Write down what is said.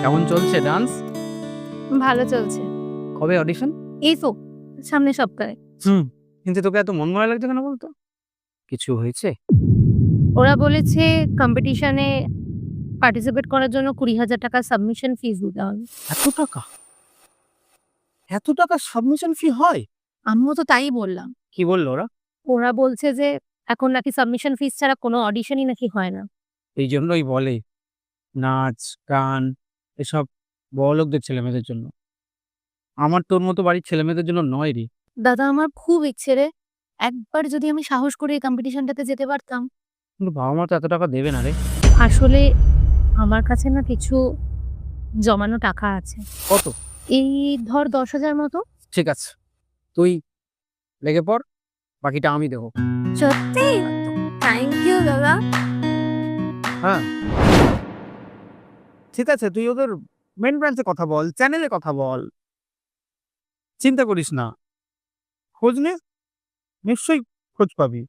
কেমন চলছে ডান্স? ভালো চলছে। কবে অডিশন? এই তো সামনের সপ্তাহে। কিন্তু তোকে এত মন মরা লাগছে কেন বলতো? কিছু হয়েছে? ওরা বলেছে কম্পিটিশনে পার্টিসিপেট করার জন্য 20,000 টাকা সাবমিশন ফিস দিতে হবে। এত টাকা? এত টাকা সাবমিশন ফি হয়? আমিও তো তাই বললাম। কি বললো ওরা? ওরা বলছে যে এখন নাকি সাবমিশন ফিস ছাড়া কোনো অডিশনই নাকি হয় না। এই জন্যই বলে নাচ, গান এসব বড়লোকদের ছেলেমেয়েদের জন্য। আমার তোর মতো বাড়ির ছেলেমেয়েদের জন্য নয় রে। দাদা আমার খুব ইচ্ছে রে, একবার যদি আমি সাহস করে এই কম্পিটিশনটাতে যেতে পারতাম। কিন্তু বাবা মা তো এত টাকা দেবে না রে। আসলে আমার কাছে না কিছু জমানো টাকা আছে। কত? এই ধর 10,000 মতো। ঠিক আছে, তুই লেগে পড়, বাকিটা আমি দেবো। সত্যি? থ্যাংক ইউ দাদা। হ্যাঁ, ঠিক আছে, তুই ওদের মেন ব্রাঞ্চে কথা বল, চ্যানেলে কথা বল, চিন্তা করিস না। খোঁজ নে, নিশ্চয়ই খোঁজ পাবি।